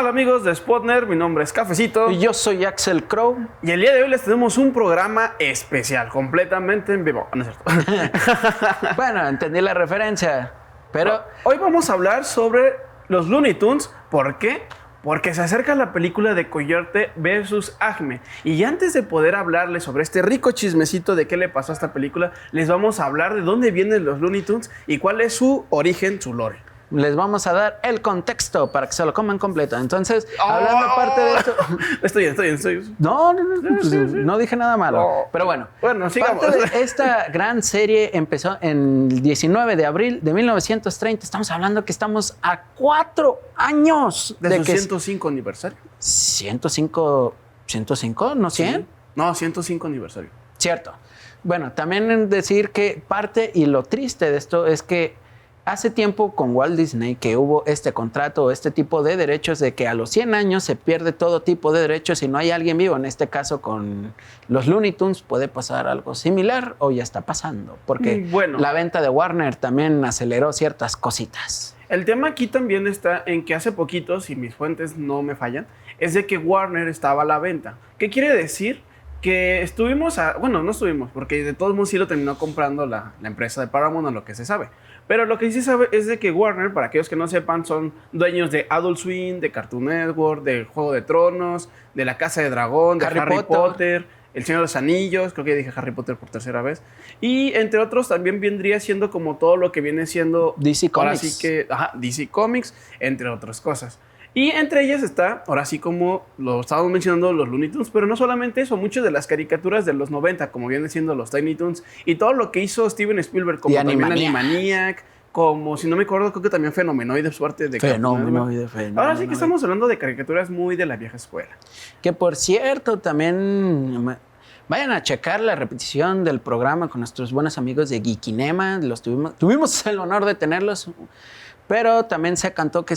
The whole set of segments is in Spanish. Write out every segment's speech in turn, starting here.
tal amigos de Spotner? Mi nombre es Cafecito. Y yo soy Axel Crow. Y el día de hoy les tenemos un programa especial, completamente en vivo. No es cierto. Bueno, entendí la referencia, pero... Hoy vamos a hablar sobre los Looney Tunes. ¿Por qué? Porque se acerca la película de Coyote versus Acme. Y antes de poder hablarles sobre este rico chismecito de qué le pasó a esta película, les vamos a hablar de dónde vienen los Looney Tunes y cuál es su origen, su lore. Les vamos a dar el contexto para que se lo coman completo. Entonces, hablando aparte de esto... Estoy bien. No, pues, no dije nada malo. Pero bueno, sigamos. Parte de esta gran serie empezó en el 19 de abril de 1930. Estamos hablando que estamos a 4 años de su que 105 aniversario. 105, ¿no 100? Sí. No, 105 aniversario. Cierto. Bueno, también decir que parte y lo triste de esto es que hace tiempo con Walt Disney que hubo este contrato, este tipo de derechos de que a los 100 años se pierde todo tipo de derechos y no hay alguien vivo. En este caso con los Looney Tunes puede pasar algo similar o ya está pasando, porque la venta de Warner también aceleró ciertas cositas. El tema aquí también está en que hace poquito, si mis fuentes no me fallan, es de que Warner estaba a la venta. ¿Qué quiere decir? Que estuvimos bueno, no estuvimos, porque de todos modos sí lo terminó comprando la empresa de Paramount, a lo que se sabe. Pero lo que sí se sabe es de que Warner, para aquellos que no sepan, son dueños de Adult Swim, de Cartoon Network, de Juego de Tronos, de La Casa de Dragón, de Harry Potter, El Señor de los Anillos, creo que dije Harry Potter por tercera vez. Y entre otros también vendría siendo como todo lo que viene siendo DC Comics. Ahora sí que, DC Comics, entre otras cosas. Y entre ellas está, ahora sí como lo estábamos mencionando, los Looney Tunes, pero no solamente eso, muchas de las caricaturas de los 90, como vienen siendo los Tiny Toons, y todo lo que hizo Steven Spielberg, como también Animaniac, como, si no me acuerdo, creo que también Fenomenoide, su arte de Fenomenoide. Ahora sí que estamos hablando de caricaturas muy de la vieja escuela. Que por cierto, también... Vayan a checar la repetición del programa con nuestros buenos amigos de Geekinema. Tuvimos el honor de tenerlos, pero también se cantó que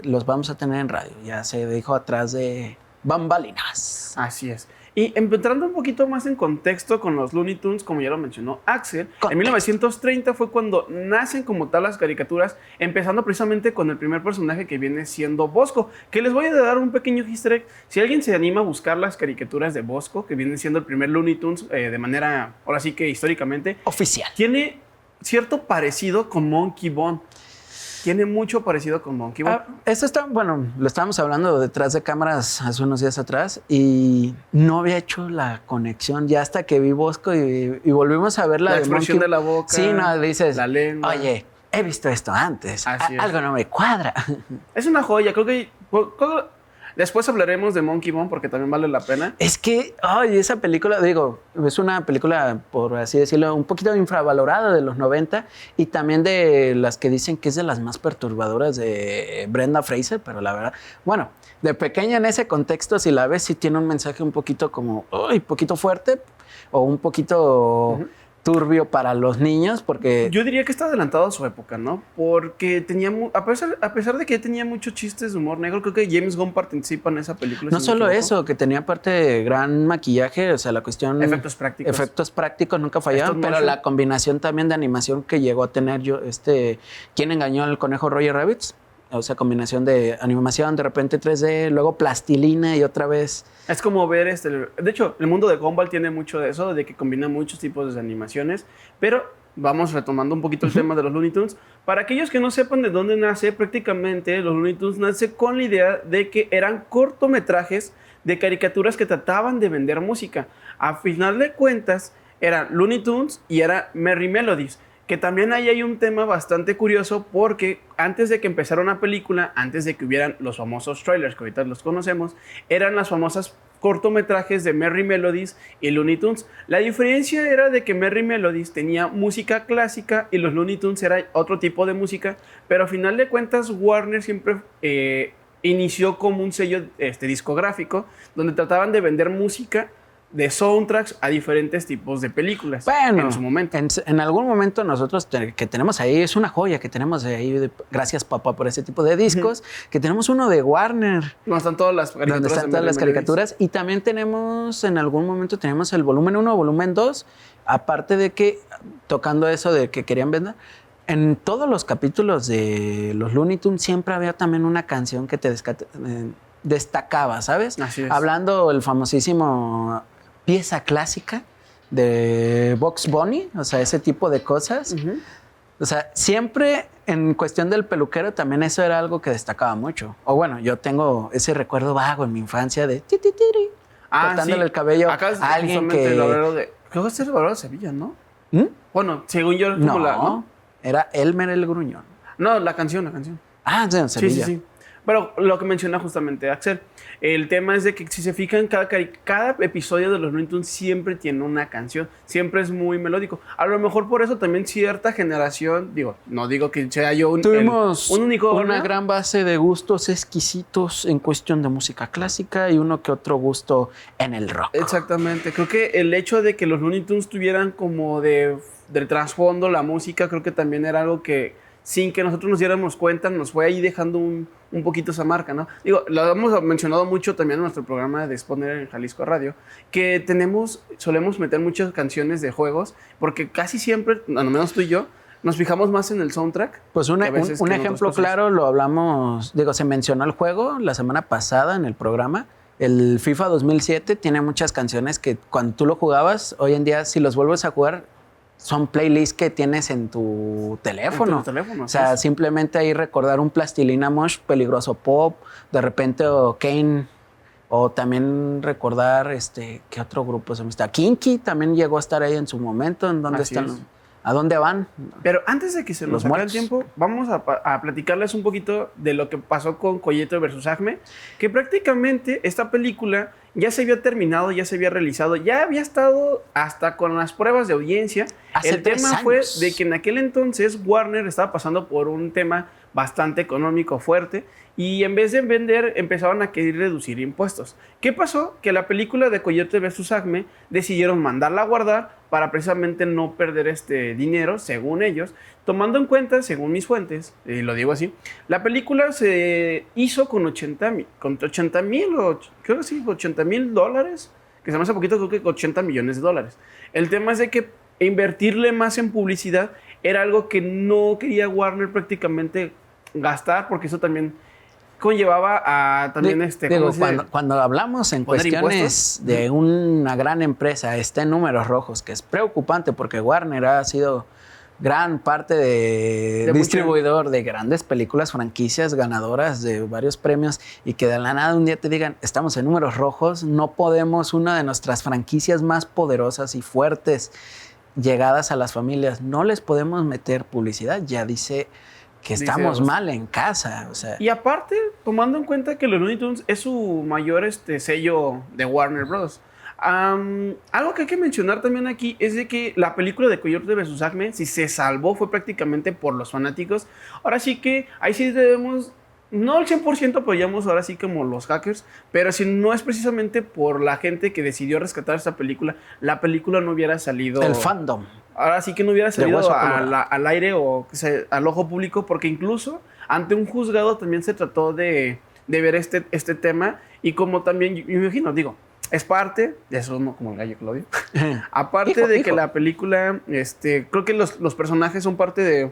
los vamos a tener en radio. Ya se dijo atrás de bambalinas. Así es. Y entrando un poquito más en contexto con los Looney Tunes, como ya lo mencionó Axel, en 1930 fue cuando nacen como tal las caricaturas, empezando precisamente con el primer personaje que viene siendo Bosco, que les voy a dar un pequeño easter egg. Si alguien se anima a buscar las caricaturas de Bosco, que viene siendo el primer Looney Tunes de manera, ahora sí que históricamente, oficial, tiene cierto parecido con Monkey Bone. Tiene mucho parecido con Monkey Bone. Esto está, bueno, lo estábamos hablando detrás de cámaras hace unos días atrás y no había hecho la conexión ya hasta que vi Bosco y volvimos a ver la expresión de la boca. Sí, no, dices, la lengua. Oye, he visto esto antes. Algo no me cuadra. Es una joya, creo que... Después hablaremos de Monkey Bone porque también vale la pena. Es que, esa película, es una película, por así decirlo, un poquito infravalorada de los 90 y también de las que dicen que es de las más perturbadoras de Brenda Fraser, pero la verdad, bueno, de pequeña en ese contexto, si la ves, sí tiene un mensaje un poquito como, poquito fuerte o un poquito... turbio para los niños, porque... Yo diría que está adelantado a su época, ¿no? Porque tenía... A pesar de que tenía muchos chistes de humor negro, creo que James Gunn participa en esa película. No solo eso, que tenía parte de gran maquillaje, o sea, la cuestión... Efectos prácticos. Efectos prácticos nunca fallaban, pero la combinación también de animación que llegó a tener ¿Quién engañó al conejo Roger Rabbit? O sea, combinación de animación, de repente 3D, luego plastilina y otra vez... Es como ver De hecho, el mundo de Gumball tiene mucho de eso, de que combina muchos tipos de animaciones, pero vamos retomando un poquito el tema de los Looney Tunes. Para aquellos que no sepan de dónde nace, prácticamente los Looney Tunes nace con la idea de que eran cortometrajes de caricaturas que trataban de vender música. A final de cuentas, eran Looney Tunes y era Merrie Melodies. Que también ahí hay un tema bastante curioso porque antes de que empezara una película, antes de que hubieran los famosos trailers que ahorita los conocemos, eran las famosas cortometrajes de Merrie Melodies y Looney Tunes. La diferencia era de que Merrie Melodies tenía música clásica y los Looney Tunes era otro tipo de música, pero a final de cuentas Warner siempre inició como un sello discográfico donde trataban de vender música de soundtracks a diferentes tipos de películas. Bueno, en su momento. En algún momento nosotros que tenemos ahí, es una joya que tenemos ahí, gracias papá por ese tipo de discos, que tenemos uno de Warner. Donde están todas las caricaturas. Donde están todas las caricaturas. Y también tenemos, en algún momento tenemos el volumen 1, volumen 2, aparte de que, tocando eso de que querían vender, en todos los capítulos de los Looney Tunes siempre había también una canción que te destacaba, ¿sabes? Así es. Hablando el famosísimo pieza clásica de Bugs Bunny, o sea, ese tipo de cosas. O sea, siempre en cuestión del peluquero también eso era algo que destacaba mucho. O bueno, yo tengo ese recuerdo vago en mi infancia de cortándole el cabello acá es a alguien que... el obrero de... Creo que es el obrero de Sevilla, ¿no? ¿Mm? Bueno, según yo, como No, era Elmer el Gruñón. No, la canción. Ah, de Sevilla. Sí. Pero lo que menciona justamente Axel, el tema es de que si se fijan, cada episodio de los Looney Tunes siempre tiene una canción, siempre es muy melódico. A lo mejor por eso también cierta generación, no digo que sea yo Tuvimos un único una gran base de gustos exquisitos en cuestión de música clásica y uno que otro gusto en el rock. Exactamente, creo que el hecho de que los Looney Tunes tuvieran como del trasfondo la música, creo que también era algo que sin que nosotros nos diéramos cuenta, nos fue ahí dejando un poquito esa marca, ¿no? Lo hemos mencionado mucho también en nuestro programa de Exponer en Jalisco Radio, que solemos meter muchas canciones de juegos, porque casi siempre, al menos tú y yo, nos fijamos más en el soundtrack. Pues un ejemplo claro, lo hablamos, se mencionó el juego la semana pasada en el programa. El FIFA 2007 tiene muchas canciones que cuando tú lo jugabas, hoy en día si los vuelves a jugar, son playlists que tienes en tu teléfono. En tu teléfono, o sea, simplemente ahí recordar un Plastilina Mosh, Peligroso Pop, de repente o Kane, o también recordar, ¿qué otro grupo se me está? Kinky también llegó a estar ahí en su momento, ¿en dónde Así están? es. ¿A dónde van? Pero antes de que se nos acabe el tiempo, vamos a platicarles un poquito de lo que pasó con Coyote versus Acme, que prácticamente esta película ya se había terminado, ya se había realizado, ya había estado hasta con las pruebas de audiencia. El tema fue de que en aquel entonces Warner estaba pasando por un tema bastante económico fuerte y en vez de vender empezaban a querer reducir impuestos. ¿Qué pasó? Que la película de Coyote vs. Acme decidieron mandarla a guardar para precisamente no perder este dinero, según ellos, tomando en cuenta, según mis fuentes, y lo digo así, la película se hizo con 80 mil, creo que sí, $80,000, que se me hace poquito, creo que $80 millones. El tema es de que invertirle más en publicidad era algo que no quería Warner prácticamente gastar, porque eso también conllevaba a también cuando hablamos en cuestiones de una gran empresa está en números rojos, que es preocupante porque Warner ha sido gran parte de distribuidor de grandes películas, franquicias ganadoras de varios premios, y que de la nada un día te digan estamos en números rojos, no podemos, una de nuestras franquicias más poderosas y fuertes llegadas a las familias, no les podemos meter publicidad, ya dice que estamos mal en casa. O sea. Y aparte, tomando en cuenta que los Looney Tunes es su mayor sello de Warner Bros. Algo que hay que mencionar también aquí es de que la película de Coyote vs. Acme, si se salvó, fue prácticamente por los fanáticos. Ahora sí que ahí sí debemos, no al 100% apoyamos ahora sí como los hackers, pero si no es precisamente por la gente que decidió rescatar esta película, la película no hubiera salido... El fandom. Ahora sí que no hubiera salido al aire o al ojo público, porque incluso ante un juzgado también se trató de ver este tema, y como también, yo me imagino, es parte de eso, no como el gallo Claudio. Aparte de que la película, creo que los personajes son parte de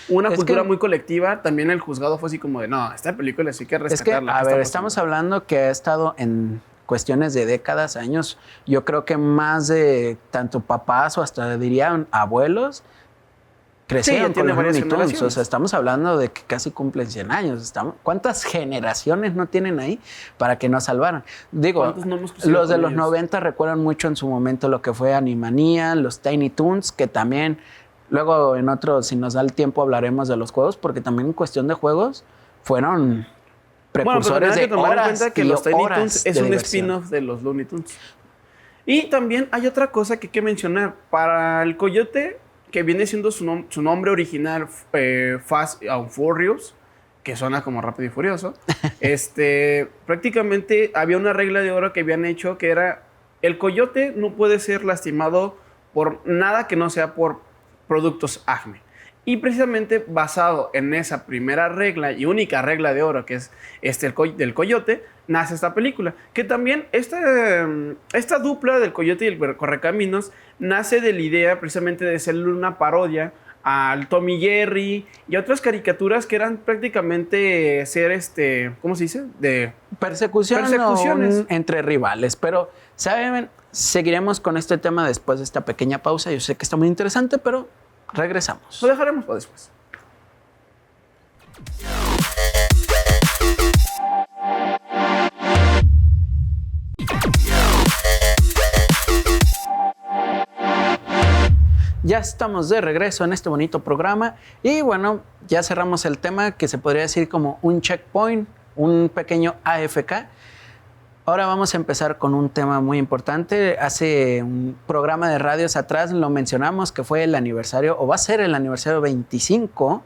una cultura muy colectiva, también el juzgado fue así como de, no, esta película sí hay que rescatarla. Es que, estamos hablando que ha estado en cuestiones de décadas, años, yo creo que más de tanto papás o hasta dirían abuelos, crecieron con los Looney Tunes. O sea, estamos hablando de que casi cumplen 100 años. ¿Cuántas generaciones no tienen ahí para que nos salvaran? Los de los 90 recuerdan mucho en su momento lo que fue Animania, los Tiny Toons, que también, luego en otro, si nos da el tiempo, hablaremos de los juegos, porque también en cuestión de juegos fueron precursores de horas y que los Tiny Toons es un diversión. spin-off de los Looney Tunes. Y también hay otra cosa que hay que mencionar. Para el Coyote, que viene siendo su nombre original, Fast and Furious, que suena como Rápido y Furioso, prácticamente había una regla de oro que habían hecho, que era el coyote no puede ser lastimado por nada que no sea por productos Acme. Y precisamente basado en esa primera regla y única regla de oro, que es del coyote, nace esta película. Que también esta dupla del coyote y el correcaminos nace de la idea precisamente de ser una parodia al Tom y Jerry y otras caricaturas que eran prácticamente ser ¿cómo se dice? De persecuciones entre rivales. Pero, ¿saben? Seguiremos con este tema después de esta pequeña pausa. Yo sé que está muy interesante, pero regresamos. Lo dejaremos para después. Ya estamos de regreso en este bonito programa y bueno, ya cerramos el tema que se podría decir como un checkpoint, un pequeño AFK. Ahora vamos a empezar con un tema muy importante. Hace un programa de radios atrás lo mencionamos que fue el aniversario, o va a ser el aniversario 25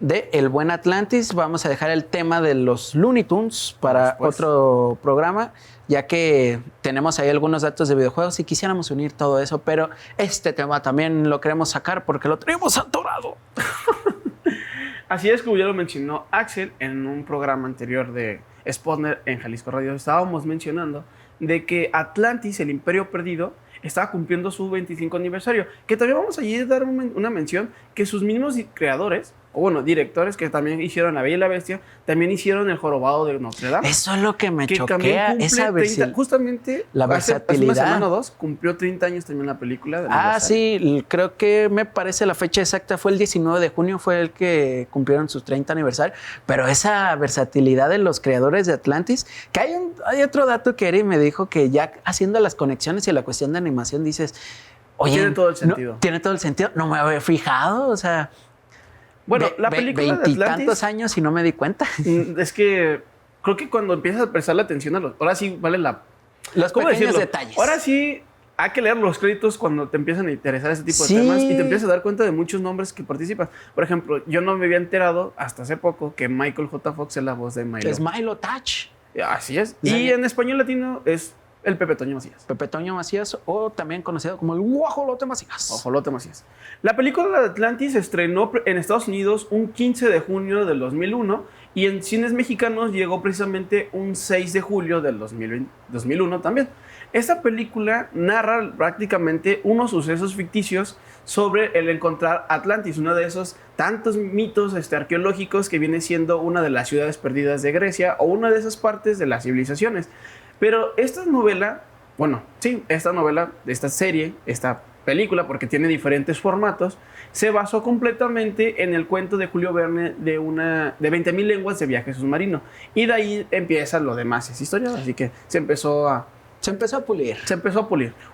de El Buen Atlantis. Vamos a dejar el tema de los Looney Tunes para otro programa, ya que tenemos ahí algunos datos de videojuegos y quisiéramos unir todo eso, pero este tema también lo queremos sacar porque lo tenemos atorado. Así es, como ya lo mencionó Axel en un programa anterior de Spotner en Jalisco Radio, estábamos mencionando de que Atlantis, el Imperio Perdido, estaba cumpliendo su 25 aniversario, que también vamos a dar una mención que sus mismos creadores, o bueno, directores que también hicieron La Bella y la Bestia, también hicieron El Jorobado de Notre Dame. Eso es lo que me choquea, esa justamente la versatilidad. Hace una semana o dos cumplió 30 años también la película. Sí, creo que me parece la fecha exacta fue el 19 de junio, fue el que cumplieron sus 30 aniversario, pero esa versatilidad de los creadores de Atlantis, que hay otro dato que Eri me dijo que ya haciendo las conexiones y la cuestión de animación dices, oye, tiene todo el sentido. Tiene todo el sentido, no me había fijado, o sea... Bueno, la película de Atlantis... Veintitantos años y no me di cuenta. Es que creo que cuando empiezas a prestarle atención a los... Ahora sí vale los pequeños detalles. Ahora sí hay que leer los créditos cuando te empiezan a interesar ese tipo de temas y te empiezas a dar cuenta de muchos nombres que participan. Por ejemplo, yo no me había enterado hasta hace poco que Michael J. Fox es la voz de Milo. Es Milo Touch. Así es. Y en español latino es el Pepe Toño Macías. Pepe Toño Macías, o también conocido como el Guajolote Macías. Guajolote Macías. La película de Atlantis se estrenó en Estados Unidos un 15 de junio del 2001 y en cines mexicanos llegó precisamente un 6 de julio del 2001 también. Esta película narra prácticamente unos sucesos ficticios sobre el encontrar Atlantis, uno de esos tantos mitos arqueológicos que viene siendo una de las ciudades perdidas de Grecia o una de esas partes de las civilizaciones. Pero esta novela, esta serie, esta película, porque tiene diferentes formatos, se basó completamente en el cuento de Julio Verne de 20.000 lenguas de viaje submarino. Y de ahí empieza lo demás, es historia, así que se empezó a pulir.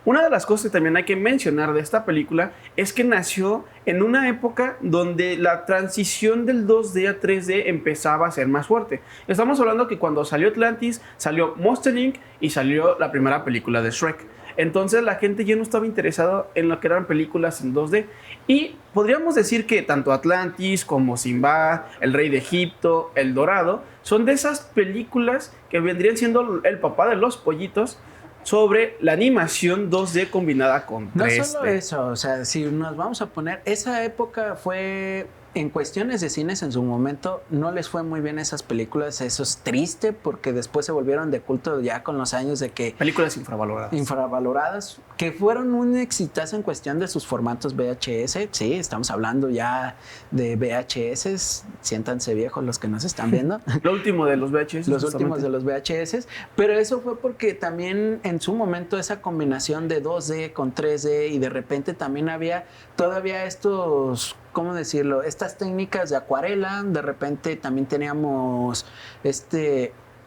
Una de las cosas que también hay que mencionar de esta película es que nació en una época donde la transición del 2D a 3D empezaba a ser más fuerte. Estamos hablando que cuando salió Atlantis, salió Monster Inc. y salió la primera película de Shrek. Entonces la gente ya no estaba interesada en lo que eran películas en 2D. Y podríamos decir que tanto Atlantis como Sinbad, El Rey de Egipto, El Dorado, son de esas películas que vendrían siendo el papá de los pollitos sobre la animación 2D combinada con 3D. No solo eso, o sea, si nos vamos a poner, esa época fue, en cuestiones de cines en su momento, no les fue muy bien esas películas. Eso es triste porque después se volvieron de culto ya con los años de que... Películas infravaloradas. Que fueron un exitazo en cuestión de sus formatos VHS. Sí, estamos hablando ya de VHS. Siéntanse viejos los que nos están viendo. Lo último de los VHS. Los últimos de los VHS. Pero eso fue porque también en su momento esa combinación de 2D con 3D y de repente también había todavía estos... ¿Cómo decirlo? Estas técnicas de acuarela, de repente también teníamos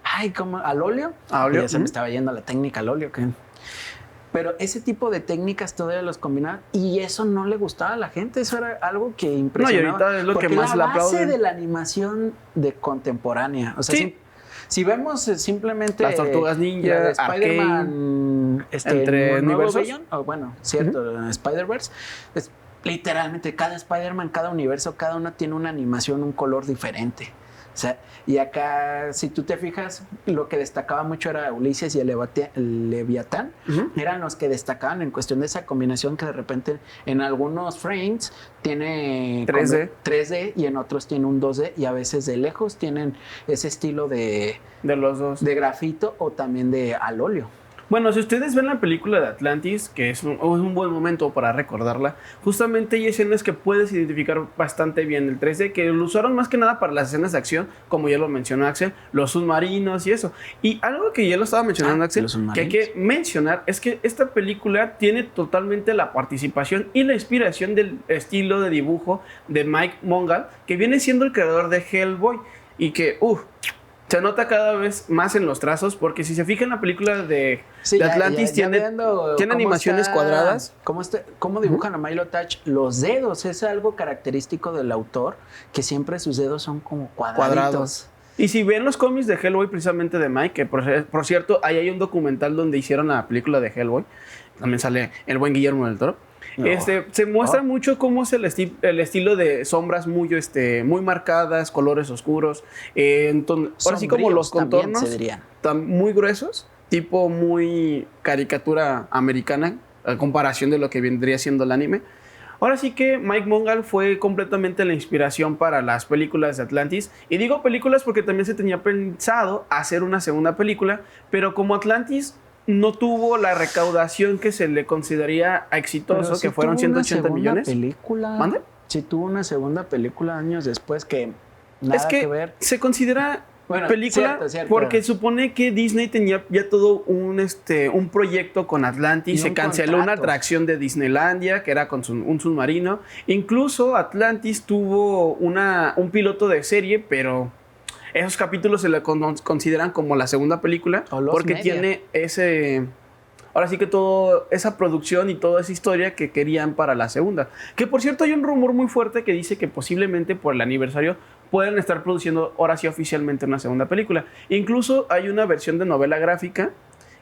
al óleo. Ya se me estaba yendo la técnica al óleo. Pero ese tipo de técnicas todavía los combinaban y eso no le gustaba a la gente. Eso era algo que impresionaba. No, y ahorita es lo que más la le aplauden. base de la animación de contemporánea. O sea, sí. Si vemos simplemente las Tortugas Ninja, Spider-Man, entre universos. Spider-Verse, literalmente cada Spider-Man, cada universo, cada uno tiene una animación, un color diferente. O sea, y acá, si tú te fijas, lo que destacaba mucho era Ulises y el Leviatán. Eran los que destacaban en cuestión de esa combinación que de repente en algunos frames tiene 3D y en otros tiene un 2D y a veces de lejos tienen ese estilo de los dos, de grafito o también de al óleo. Bueno, si ustedes ven la película de Atlantis, que es un buen momento para recordarla, justamente hay escenas que puedes identificar bastante bien el 3D, que lo usaron más que nada para las escenas de acción, como ya lo mencionó Axel, los submarinos y eso. Y algo que ya lo estaba mencionando Axel, que hay que mencionar, es que esta película tiene totalmente la participación y la inspiración del estilo de dibujo de Mike Mongal, que viene siendo el creador de Hellboy, y que, se nota cada vez más en los trazos, porque si se fijan en la película de Atlantis, tiene animaciones cuadradas. ¿Cómo dibujan a Milo Touch? Los dedos es algo característico del autor, que siempre sus dedos son como cuadrados. Y si ven los cómics de Hellboy, precisamente de Mike, que por cierto, ahí hay un documental donde hicieron la película de Hellboy, también sale el buen Guillermo del Toro. No. Se muestra mucho cómo es el estilo de sombras muy marcadas, colores oscuros. Ahora sí, como los contornos muy gruesos, tipo muy caricatura americana, a comparación de lo que vendría siendo el anime. Ahora sí que Mike Mongal fue completamente la inspiración para las películas de Atlantis. Y digo películas porque también se tenía pensado hacer una segunda película, pero como Atlantis no tuvo la recaudación que se le consideraría exitoso, que fueron 180 millones. ¿Mande? Sí tuvo una segunda película años después que nada que ver. Se considera película cierto. Porque supone que Disney tenía ya todo un proyecto con Atlantis. Se canceló una atracción de Disneylandia que era con un submarino. Incluso Atlantis tuvo un piloto de serie, pero esos capítulos se le consideran como la segunda película porque tiene ahora sí que toda esa producción y toda esa historia que querían para la segunda. Que por cierto hay un rumor muy fuerte que dice que posiblemente por el aniversario pueden estar produciendo ahora sí oficialmente una segunda película. Incluso hay una versión de novela gráfica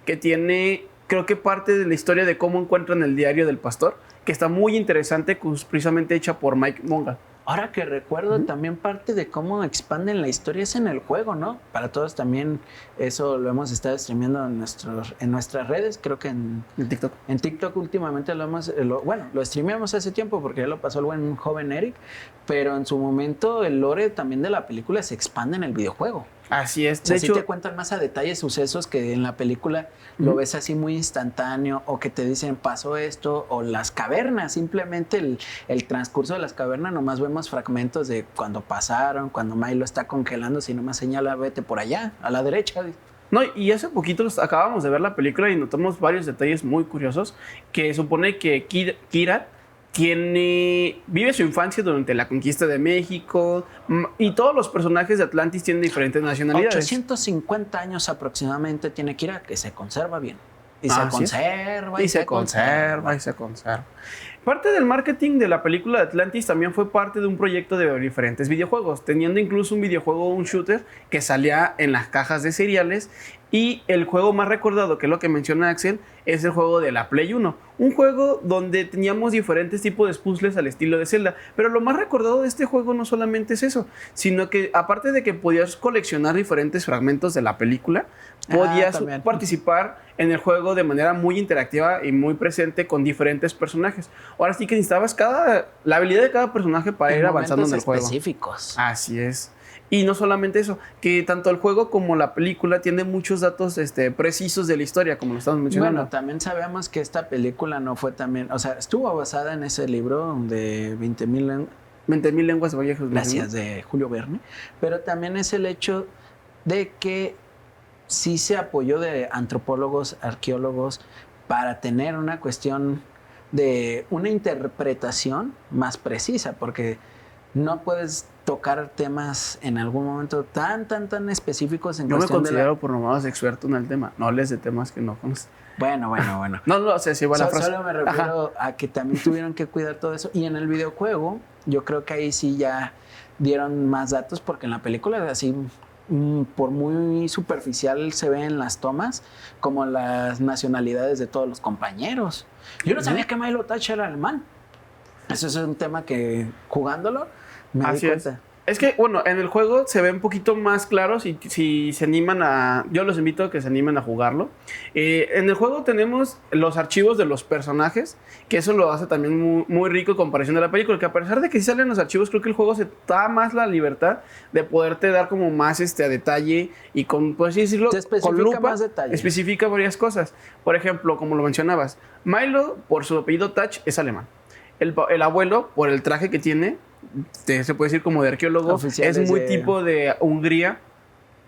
que tiene, creo que parte de la historia de cómo encuentran el diario del pastor, que está muy interesante, precisamente hecha por Mike Mongal. Ahora que recuerdo, también parte de cómo expanden la historia es en el juego, ¿no? Para todos también eso lo hemos estado streameando en nuestras redes, creo que en TikTok. En TikTok últimamente lo streameamos hace tiempo porque ya lo pasó el buen joven Eric, pero en su momento el lore también de la película se expande en el videojuego. Así es. De hecho, te cuentan más a detalle sucesos que en la película lo ves así muy instantáneo, o que te dicen pasó esto, o las cavernas, simplemente el transcurso de las cavernas, nomás vemos fragmentos de cuando pasaron, cuando Milo está congelando, si nomás señala vete por allá, a la derecha. No, y hace poquito acabamos de ver la película y notamos varios detalles muy curiosos, que supone que Kira vive su infancia durante la conquista de México, y todos los personajes de Atlantis tienen diferentes nacionalidades. 850 años aproximadamente tiene Kira, que se conserva bien. Y se conserva. Parte del marketing de la película de Atlantis también fue parte de un proyecto de diferentes videojuegos, teniendo incluso un videojuego, un shooter, que salía en las cajas de cereales. Y el juego más recordado, que es lo que menciona Axel, es el juego de la Play 1. Un juego donde teníamos diferentes tipos de puzzles al estilo de Zelda. Pero lo más recordado de este juego no solamente es eso, sino que aparte de que podías coleccionar diferentes fragmentos de la película, podías participar en el juego de manera muy interactiva y muy presente con diferentes personajes. Ahora sí que necesitabas la habilidad de cada personaje para ir avanzando en el juego. Específicos. Así es. Y no solamente eso, que tanto el juego como la película tienen muchos datos precisos de la historia, como lo estamos mencionando. Bueno, también sabemos que esta película no fue también, o sea, estuvo basada en ese libro de 20.000 lenguas viejas. Gracias, de Julio Verne. Pero también es el hecho de que sí se apoyó de antropólogos, arqueólogos, para tener una cuestión de una interpretación más precisa, porque no puedes tocar temas en algún momento tan específicos en cuestión. Yo me considero por lo menos experto en el tema, no hables de temas que no conoces. Bueno. No sé si va la frase. Solo me refiero a que también tuvieron que cuidar todo eso. Y en el videojuego, yo creo que ahí sí ya dieron más datos, porque en la película así, por muy superficial se ven las tomas, como las nacionalidades de todos los compañeros. Yo no sabía que Milo Touch era alemán. Eso es un tema que, jugándolo, me di cuenta. Es que, bueno, en el juego se ve un poquito más claro si se animan a... Yo los invito a que se animen a jugarlo. En el juego tenemos los archivos de los personajes, que eso lo hace también muy, muy rico en comparación de la película, que a pesar de que sí salen los archivos, creo que el juego se da más la libertad de poderte dar como más a detalle y con, por así decirlo, Te especifica con lupa, más detalles. especifica varias cosas. Por ejemplo, como lo mencionabas, Milo, por su apellido Touch, es alemán. El abuelo, por el traje que tiene, se puede decir como de arqueólogo, Oficiales es muy de- tipo de Hungría.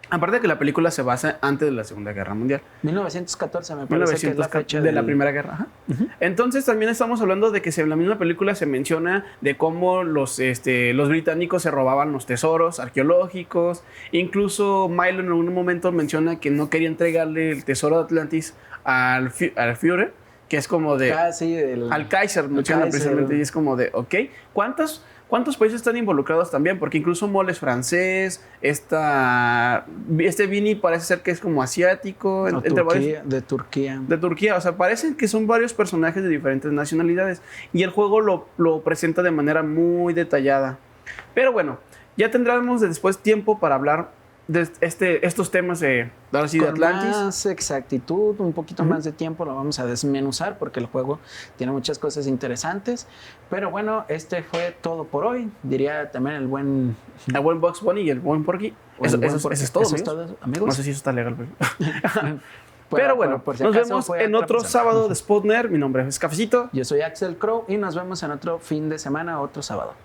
Aparte de que la película se basa antes de la Segunda Guerra Mundial. 1914 me parece que es la fecha de la Primera Guerra. Ajá. Entonces también estamos hablando de que en la misma película se menciona de cómo los británicos se robaban los tesoros arqueológicos. Incluso Milo en algún momento menciona que no quería entregarle el tesoro de Atlantis al Führer, que es como de... Casi Al Kaiser, menciona Kaiser. precisamente, y es como de, ok, ¿cuántos países están involucrados también? Porque incluso Mole es francés, Vini parece ser que es como asiático, No, entre varios- de Turquía. de Turquía, o sea, parecen que son varios personajes de diferentes nacionalidades y el juego lo presenta de manera muy detallada. Pero bueno, ya tendremos después tiempo para hablar de estos temas de Con Atlantis. más exactitud, un poquito más de tiempo lo vamos a desmenuzar porque el juego tiene muchas cosas interesantes. Pero bueno, este fue todo por hoy. Diría también el buen... El buen Bugs Bunny y el buen Porky. Eso es todo, Eso es amigos. todo, amigos. No sé si eso está legal, pero... Por- Pero bueno, por si nos acaso vemos fue en otro otra persona. sábado de Spotner. Mi nombre es Cafecito. Yo soy Axel Crow y nos vemos en otro fin de semana, otro sábado.